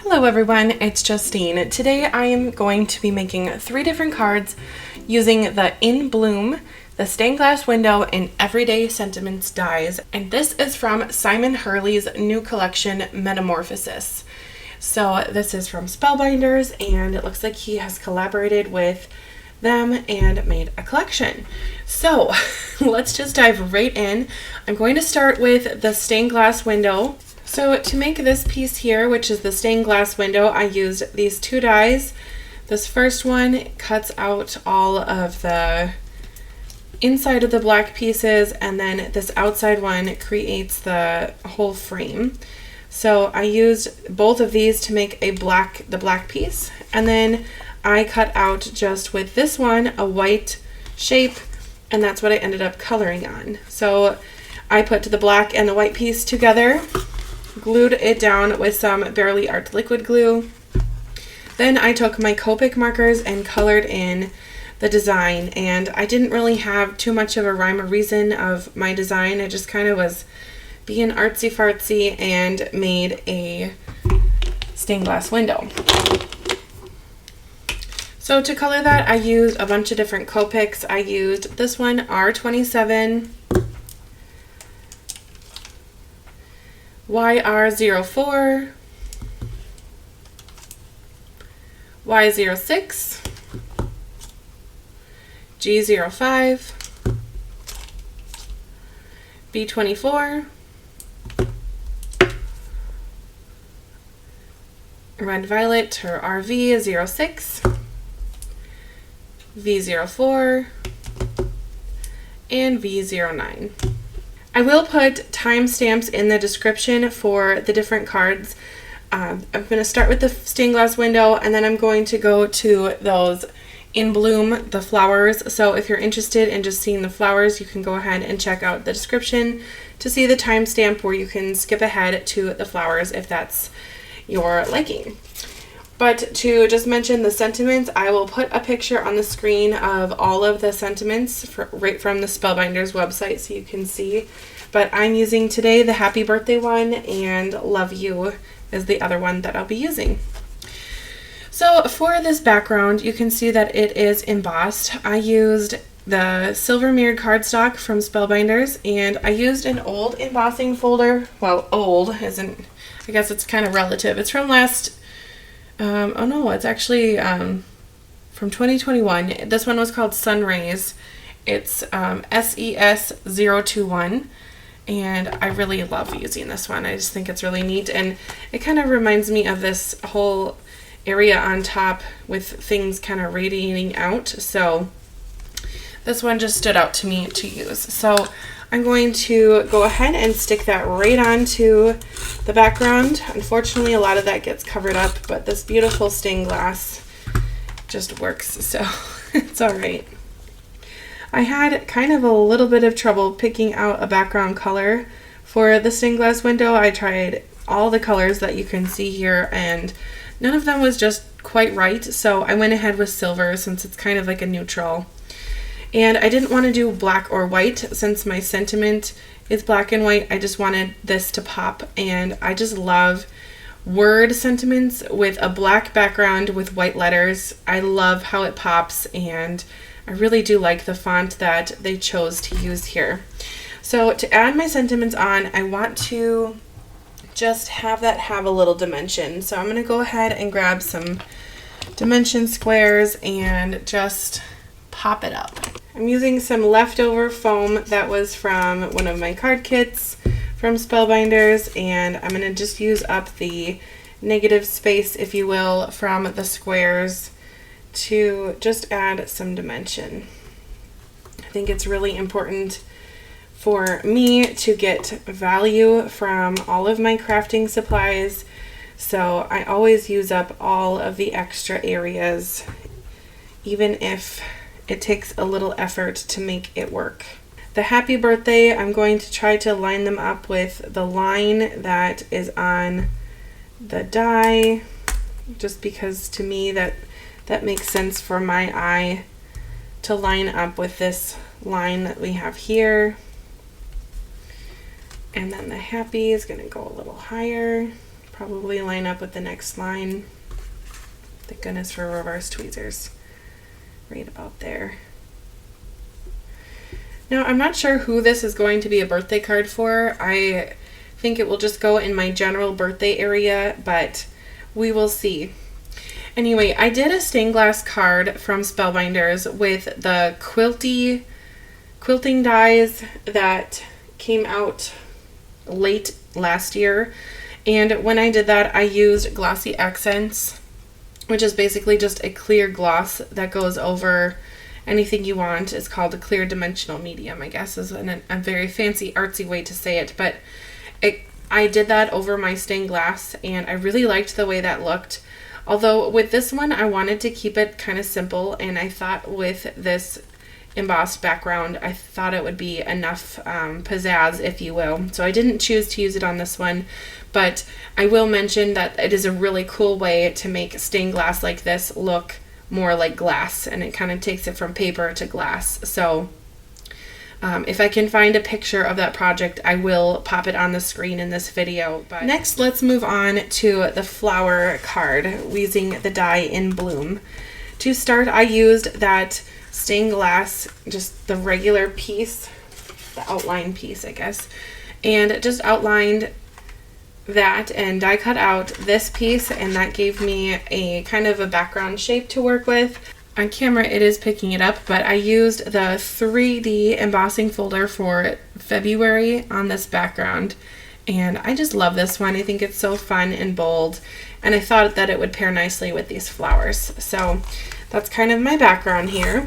Hello everyone, it's Justine. Today I am going to be making 3 different cards using the In Bloom, the Stained Glass Window, and Everyday Sentiments dies. And this is from Simon Hurley's new collection, Metamorphosis. So this is from Spellbinders, and it looks like he has collaborated with them and made a collection. So let's just dive right in. I'm going to start with the Stained Glass Window. So to make this piece here, which is the stained glass window, I used these 2 dies. This first one cuts out all of the inside of the black pieces, and then this outside one creates the whole frame. So I used both of these to make the black piece, and then I cut out just with this one a white shape, and that's what I ended up coloring on. So I put the black and the white piece together, glued it down with some Barely Art liquid glue. Then I took my Copic markers and colored in the design, and I didn't really have too much of a rhyme or reason of my design. I just kind of was being artsy fartsy and made a stained glass window. So to color that, I used a bunch of different Copics. I used this one, R27, YR04, Y06, G05, B24, Red Violet or RV06, V04, and V09. I will put timestamps in the description for the different cards. I'm going to start with the stained glass window, and then I'm going to go to those In Bloom, the flowers. So if you're interested in just seeing the flowers, you can go ahead and check out the description to see the timestamp where you can skip ahead to the flowers if that's your liking. But to just mention the sentiments, I will put a picture on the screen of all of the sentiments right from the Spellbinders website so you can see. But I'm using today the Happy Birthday one, and Love You is the other one that I'll be using. So for this background, you can see that it is embossed. I used the silver mirrored cardstock from Spellbinders, and I used an old embossing folder. Well, old isn't, I guess it's kind of relative. It's from oh no, it's actually from 2021. This one was called Sun Rays. It's SES021, and I really love using this one. I just think it's really neat, and it kind of reminds me of this whole area on top with things kind of radiating out. So this one just stood out to me to use. So I'm going to go ahead and stick that right onto the background. Unfortunately, a lot of that gets covered up, but this beautiful stained glass just works, so it's all right. I had kind of a little bit of trouble picking out a background color for the stained glass window. I tried all the colors that you can see here, and none of them was just quite right, so I went ahead with silver since it's kind of like a neutral. And I didn't want to do black or white since my sentiment is black and white. I just wanted this to pop, and I just love word sentiments with a black background with white letters. I love how it pops, and I really do like the font that they chose to use here. So to add my sentiments on, I want to just have that have a little dimension. So I'm going to go ahead and grab some dimension squares and just pop it up. I'm using some leftover foam that was from one of my card kits from Spellbinders, and I'm going to just use up the negative space, if you will, from the squares to just add some dimension. I think it's really important for me to get value from all of my crafting supplies, so I always use up all of the extra areas, even if it takes a little effort to make it work. The Happy Birthday, I'm going to try to line them up with the line that is on the die, just because to me that makes sense for my eye to line up with this line that we have here. And then the happy is going to go a little higher. probably line up with the next line. Thank goodness for reverse tweezers. Right about there. Now, I'm not sure who this is going to be a birthday card for. I think it will just go in my general birthday area, but we will see. Anyway, I did a stained glass card from Spellbinders with the quilting dies that came out late last year. And when I did that, I used Glossy Accents, which is basically just a clear gloss that goes over anything you want. It's called a clear dimensional medium, I guess is a very fancy artsy way to say it. But I did that over my stained glass, and I really liked the way that looked. Although with this one, I wanted to keep it kind of simple, and I thought with this embossed background, I thought it would be enough pizzazz, if you will. So I didn't choose to use it on this one, but I will mention that it is a really cool way to make stained glass like this look more like glass, and it kind of takes it from paper to glass. So if I can find a picture of that project, I will pop it on the screen in this video. But next, let's move on to the flower card using the die in Bloom. To start, I used that stained glass, just the regular piece, the outline piece, I guess, and just outlined that and die cut out this piece, and that gave me a kind of a background shape to work with. On camera it is picking it up, but I used the 3D embossing folder for February on this background, and I just love this one. I think it's so fun and bold, and I thought that it would pair nicely with these flowers. So that's kind of my background here.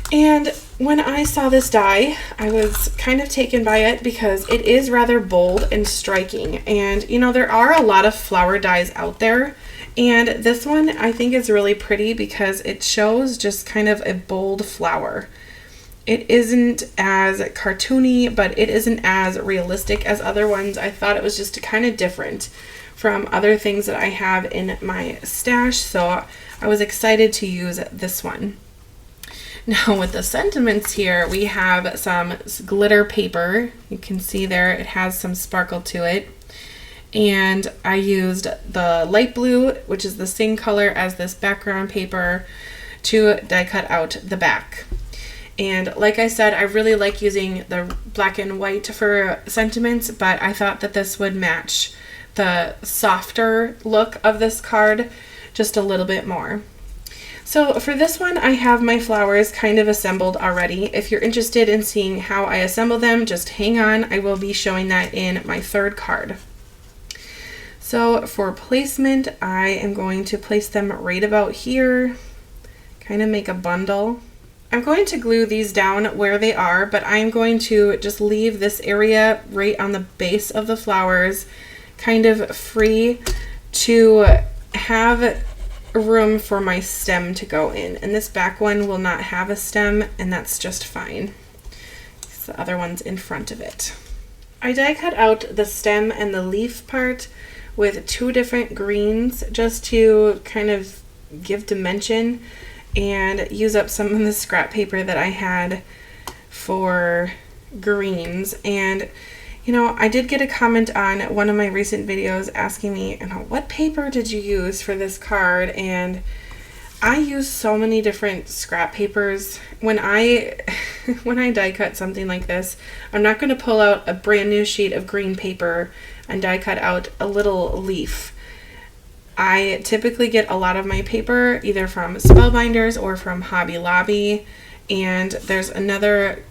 And when I saw this die, I was kind of taken by it because it is rather bold and striking. And you know, there are a lot of flower dies out there, and this one I think is really pretty because it shows just kind of a bold flower. It isn't as cartoony, but it isn't as realistic as other ones. I thought it was just kind of different from other things that I have in my stash, so I was excited to use this one. Now with the sentiments here, we have some glitter paper. You can see there it has some sparkle to it. And I used the light blue, which is the same color as this background paper, to die cut out the back. And like I said, I really like using the black and white for sentiments, but I thought that this would match the softer look of this card just a little bit more. So for this one, I have my flowers kind of assembled already. If you're interested in seeing how I assemble them, just hang on. I will be showing that in my third card. So for placement, I am going to place them right about here, kind of make a bundle. I'm going to glue these down where they are, but I'm going to just leave this area right on the base of the flowers kind of free to have room for my stem to go in. And this back one will not have a stem, and that's just fine. The other one's in front of it. I die cut out the stem and the leaf part with two different greens just to kind of give dimension and use up some of the scrap paper that I had for greens. And you know, I did get a comment on one of my recent videos asking me, you know, what paper did you use for this card? And I use so many different scrap papers. When I die cut something like this, I'm not going to pull out a brand new sheet of green paper and die cut out a little leaf. I typically get a lot of my paper either from Spellbinders or from Hobby Lobby, and there's another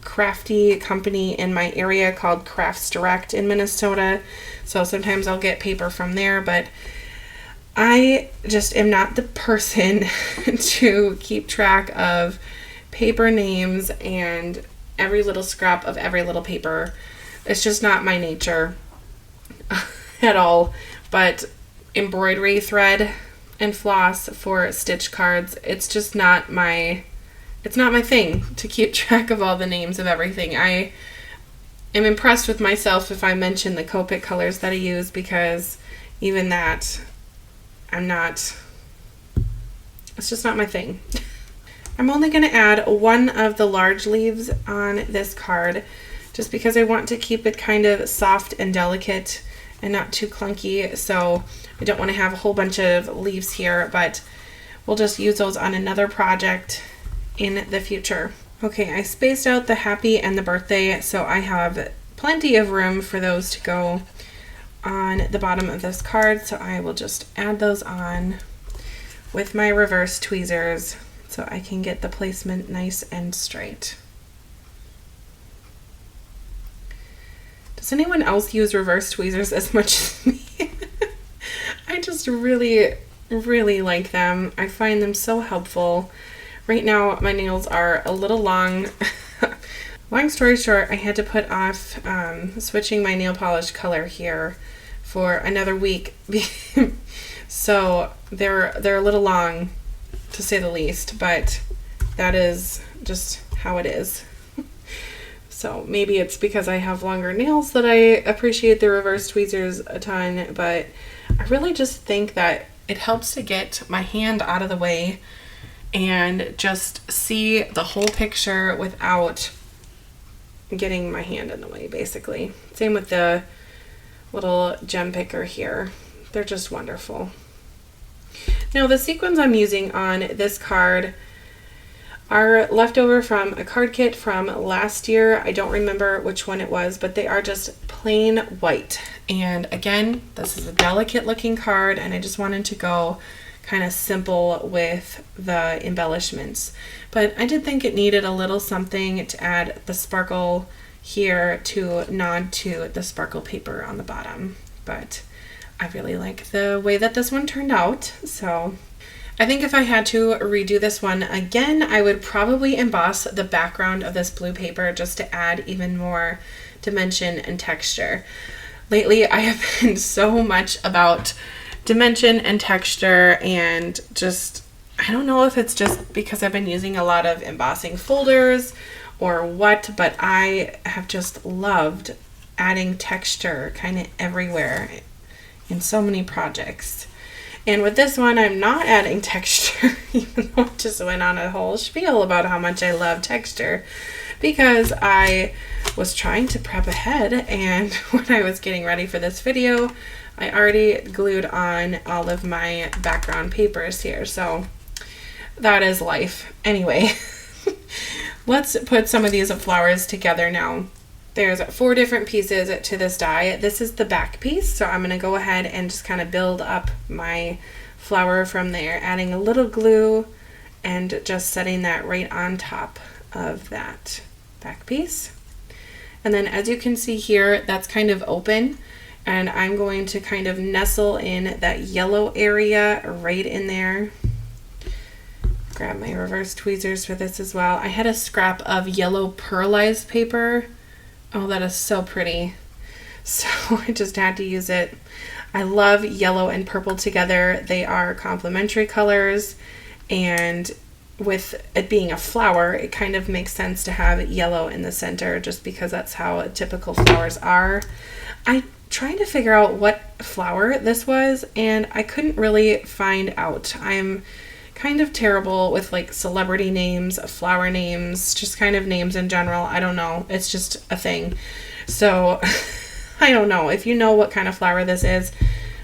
crafty company in my area called Crafts Direct in Minnesota, so sometimes I'll get paper from there, but I just am not the person to keep track of paper names and every little scrap of every little paper. It's just not my nature at all. But embroidery thread and floss for stitch cards, it's just not my thing to keep track of all the names of everything. I am impressed with myself if I mention the Copic colors that I use, because even that, it's just not my thing. I'm only going to add one of the large leaves on this card just because I want to keep it kind of soft and delicate and not too clunky, so I don't want to have a whole bunch of leaves here, but we'll just use those on another project in the future. Okay, I spaced out the happy and the birthday, so I have plenty of room for those to go on the bottom of this card, so I will just add those on with my reverse tweezers so I can get the placement nice and straight. Does anyone else use reverse tweezers as much as me? I just really like them. I find them so helpful. Right now my nails are a little long. Long story short, I had to put off switching my nail polish color here for another week. So they're a little long, to say the least, but that is just how it is. So maybe it's because I have longer nails that I appreciate the reverse tweezers a ton, but I really just think that it helps to get my hand out of the way and just see the whole picture without getting my hand in the way, basically. Same with the little gem picker here. They're just wonderful. Now the sequins I'm using on this card are leftover from a card kit from last year. I don't remember which one it was, but they are just plain white. And again, this is a delicate looking card, and I just wanted to go kind of simple with the embellishments. But I did think it needed a little something to add the sparkle here to nod to the sparkle paper on the bottom. But I really like the way that this one turned out, so I think if I had to redo this one again, I would probably emboss the background of this blue paper just to add even more dimension and texture. Lately, I have been so much about dimension and texture, and just, I don't know if it's just because I've been using a lot of embossing folders or what, but I have just loved adding texture kind of everywhere in so many projects. And with this one, I'm not adding texture, even though I just went on a whole spiel about how much I love texture, because I was trying to prep ahead, and when I was getting ready for this video, I already glued on all of my background papers here, so that is life. Anyway, let's put some of these flowers together now. There's 4 different pieces to this die. This is the back piece, so I'm going to go ahead and just kind of build up my flower from there, adding a little glue and just setting that right on top of that back piece. And then as you can see here, that's kind of open, and I'm going to kind of nestle in that yellow area right in there. Grab my reverse tweezers for this as well. I had a scrap of yellow pearlized paper. Oh, that is so pretty. So I just had to use it. I love yellow and purple together. They are complementary colors, and with it being a flower, it kind of makes sense to have yellow in the center just because that's how typical flowers are. I tried to figure out what flower this was, and I couldn't really find out. I'm kind of terrible with like celebrity names, flower names, just kind of names in general. I don't know. It's just a thing. So I don't know. If you know what kind of flower this is,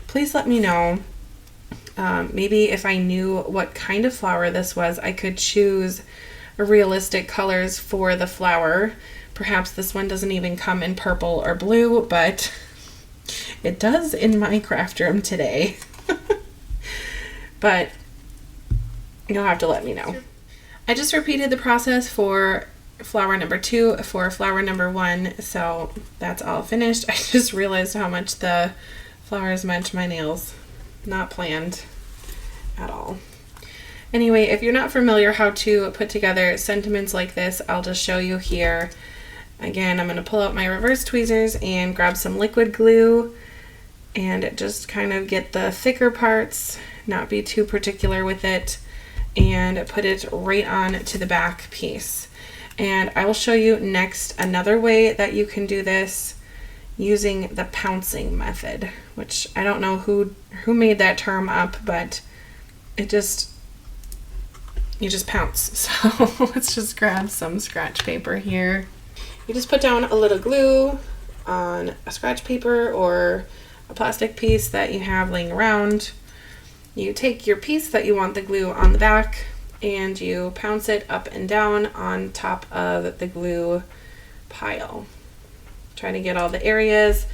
please let me know. Maybe if I knew what kind of flower this was, I could choose realistic colors for the flower. Perhaps this one doesn't even come in purple or blue, but it does in my craft room today. But you'll have to let me know. I just repeated the process for flower number 2 for flower number 1, so that's all finished. I just realized how much the flowers match my nails. Not planned at all. Anyway, if you're not familiar how to put together sentiments like this, I'll just show you here. Again, I'm going to pull out my reverse tweezers and grab some liquid glue and just kind of get the thicker parts, not be too particular with it, and put it right on to the back piece. And I will show you next another way that you can do this using the pouncing method, which I don't know who made that term up, but you just pounce. So let's just grab some scratch paper here. You just put down a little glue on a scratch paper or a plastic piece that you have laying around. You take your piece that you want the glue on the back and you pounce it up and down on top of the glue pile. Trying to get all the areas.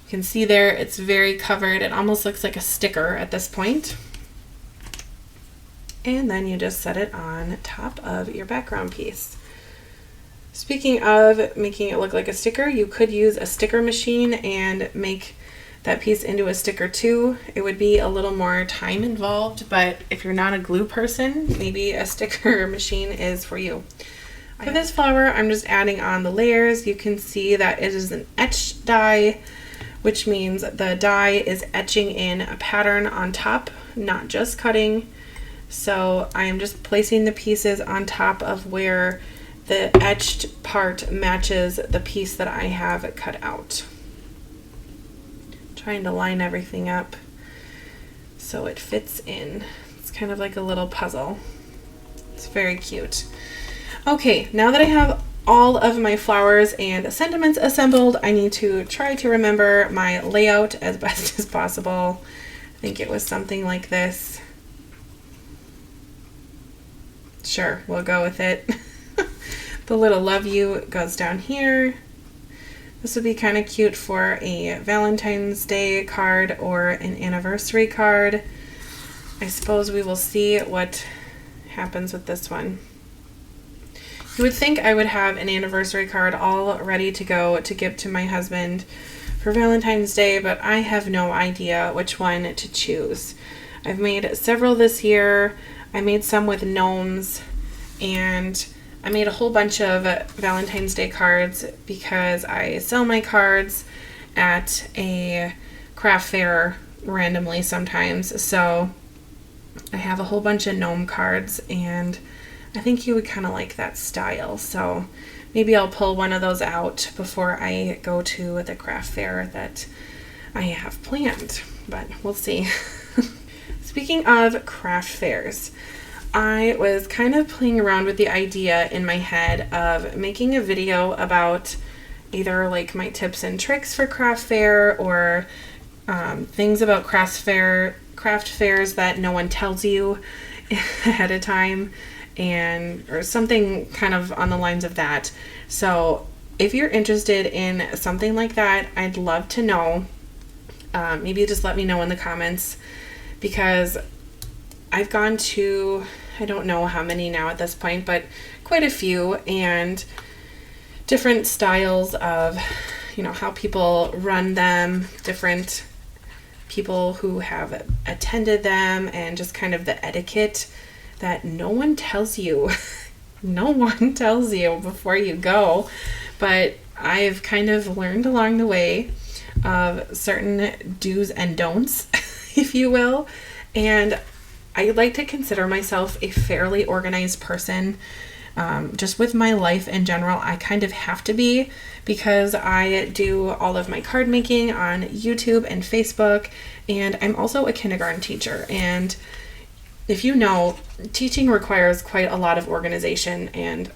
You can see there it's very covered. It almost looks like a sticker at this point. And then you just set it on top of your background piece. Speaking of making it look like a sticker, you could use a sticker machine and make that piece into a sticker too. It would be a little more time involved, but if you're not a glue person, maybe a sticker machine is for you. For this flower, I'm just adding on the layers. You can see that it is an etched die, which means the die is etching in a pattern on top, not just cutting. So I am just placing the pieces on top of where the etched part matches the piece that I have cut out. Trying to line everything up so it fits in. It's kind of like a little puzzle. It's very cute. Okay, now that I have all of my flowers and sentiments assembled, I need to try to remember my layout as best as possible. I think it was something like this. Sure, we'll go with it. The little love you goes down here. This would be kind of cute for a Valentine's Day card or an anniversary card. I suppose we will see what happens with this one. You would think I would have an anniversary card all ready to go to give to my husband for Valentine's Day, but I have no idea which one to choose. I've made several this year. I made some with gnomes, and I made a whole bunch of Valentine's Day cards because I sell my cards at a craft fair randomly sometimes. So I have a whole bunch of gnome cards, and I think you would kind of like that style. So maybe I'll pull one of those out before I go to the craft fair that I have planned, but we'll see. Speaking of craft fairs, I was kind of playing around with the idea in my head of making a video about either like my tips and tricks for craft fair or things about craft fairs that no one tells you ahead of time, and or something kind of on the lines of that. So if you're interested in something like that, I'd love to know. Maybe just let me know in the comments, because I've gone to, I don't know how many now at this point, but quite a few, and different styles of, how people run them, different people who have attended them, and just kind of the etiquette that no one tells you. No one tells you before you go, but I've kind of learned along the way of certain do's and don'ts, if you will, and I like to consider myself a fairly organized person. Just with my life in general, I kind of have to be, because I do all of my card making on YouTube and Facebook, and I'm also a kindergarten teacher. And if you know, teaching requires quite a lot of organization, and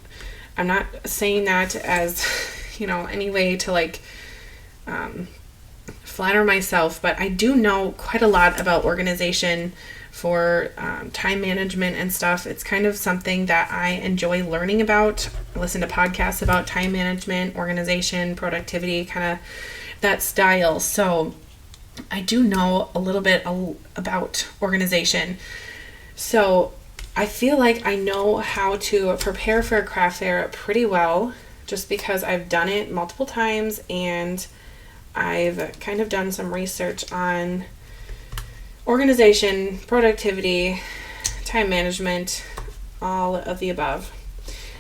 I'm not saying that as, any way to flatter myself, but I do know quite a lot about organization for time management and stuff. It's kind of something that I enjoy learning about. I listen to podcasts about time management, organization, productivity, kind of that style. So I do know a little bit about organization. So I feel like I know how to prepare for a craft fair pretty well, just because I've done it multiple times, and I've kind of done some research on organization, productivity, time management, all of the above.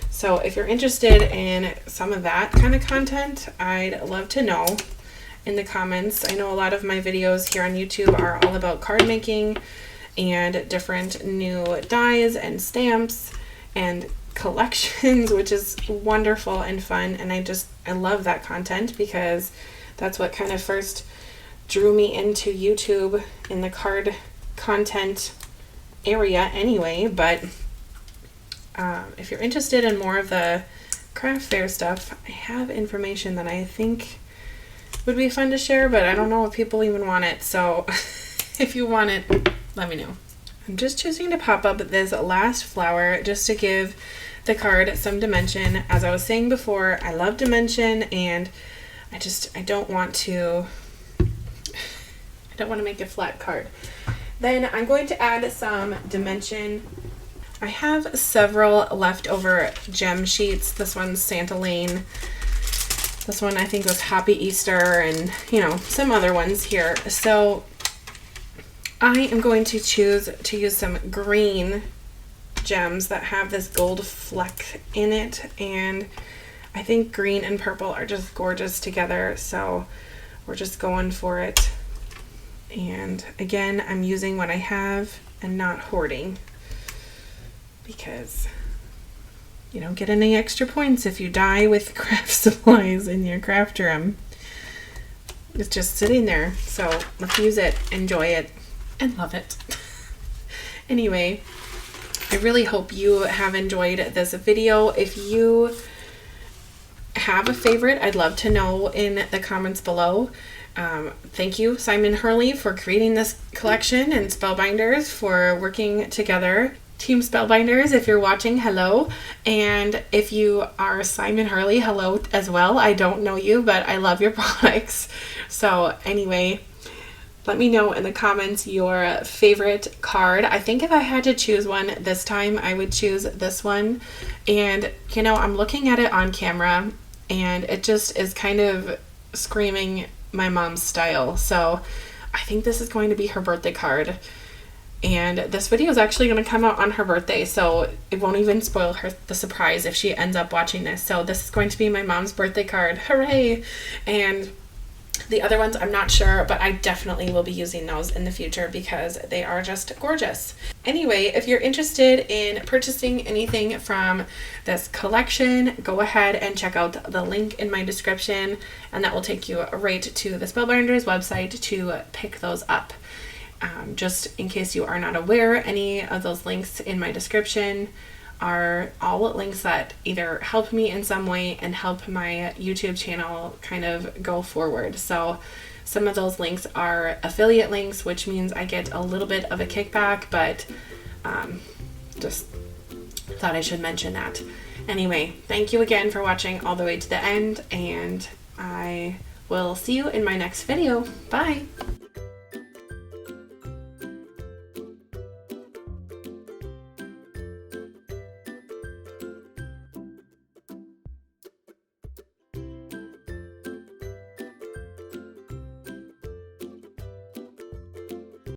So if you're interested in some of that kind of content, I'd love to know in the comments. I know a lot of my videos here on YouTube are all about card making and different new dies and stamps and collections, which is wonderful and fun. And I love that content, because that's what kind of first drew me into YouTube in the card content area anyway. But if you're interested in more of the craft fair stuff, I have information that I think would be fun to share, but I don't know if people even want it. So if you want it, let me know. I'm just choosing to pop up this last flower just to give the card some dimension. As I was saying before, I love dimension, and I don't want to make a flat card. Then I'm going to add some dimension. I have several leftover gem sheets. This one's Santa Lane. This one I think was Happy Easter, and some other ones here. So I am going to choose to use some green gems that have this gold fleck in it, and I think green and purple are just gorgeous together, so we're just going for it. And again, I'm using what I have and not hoarding, because you don't get any extra points if you die with craft supplies in your craft room. It's just sitting there, so let's use it, enjoy it, and love it. Anyway, I really hope you have enjoyed this video. If you have a favorite, I'd love to know in the comments below. Thank you, Simon Hurley, for creating this collection, and Spellbinders for working together. Team Spellbinders, if you're watching, hello. And if you are Simon Hurley, hello as well. I don't know you, but I love your products. So anyway, let me know in the comments your favorite card. I think if I had to choose one this time, I would choose this one. And I'm looking at it on camera, and it just is kind of screaming my mom's style. So I think this is going to be her birthday card. And this video is actually going to come out on her birthday, so it won't even spoil her the surprise if she ends up watching this. So this is going to be my mom's birthday card. Hooray! And the other ones I'm not sure, but I definitely will be using those in the future because they are just gorgeous. Anyway, if you're interested in purchasing anything from this collection, go ahead and check out the link in my description, and that will take you right to the Spellbinders website to pick those up. Just in case you are not aware, any of those links in my description are all links that either help me in some way and help my YouTube channel kind of go forward. So some of those links are affiliate links, which means I get a little bit of a kickback, but just thought I should mention that. Anyway, thank you again for watching all the way to the end, and I will see you in my next video. Bye!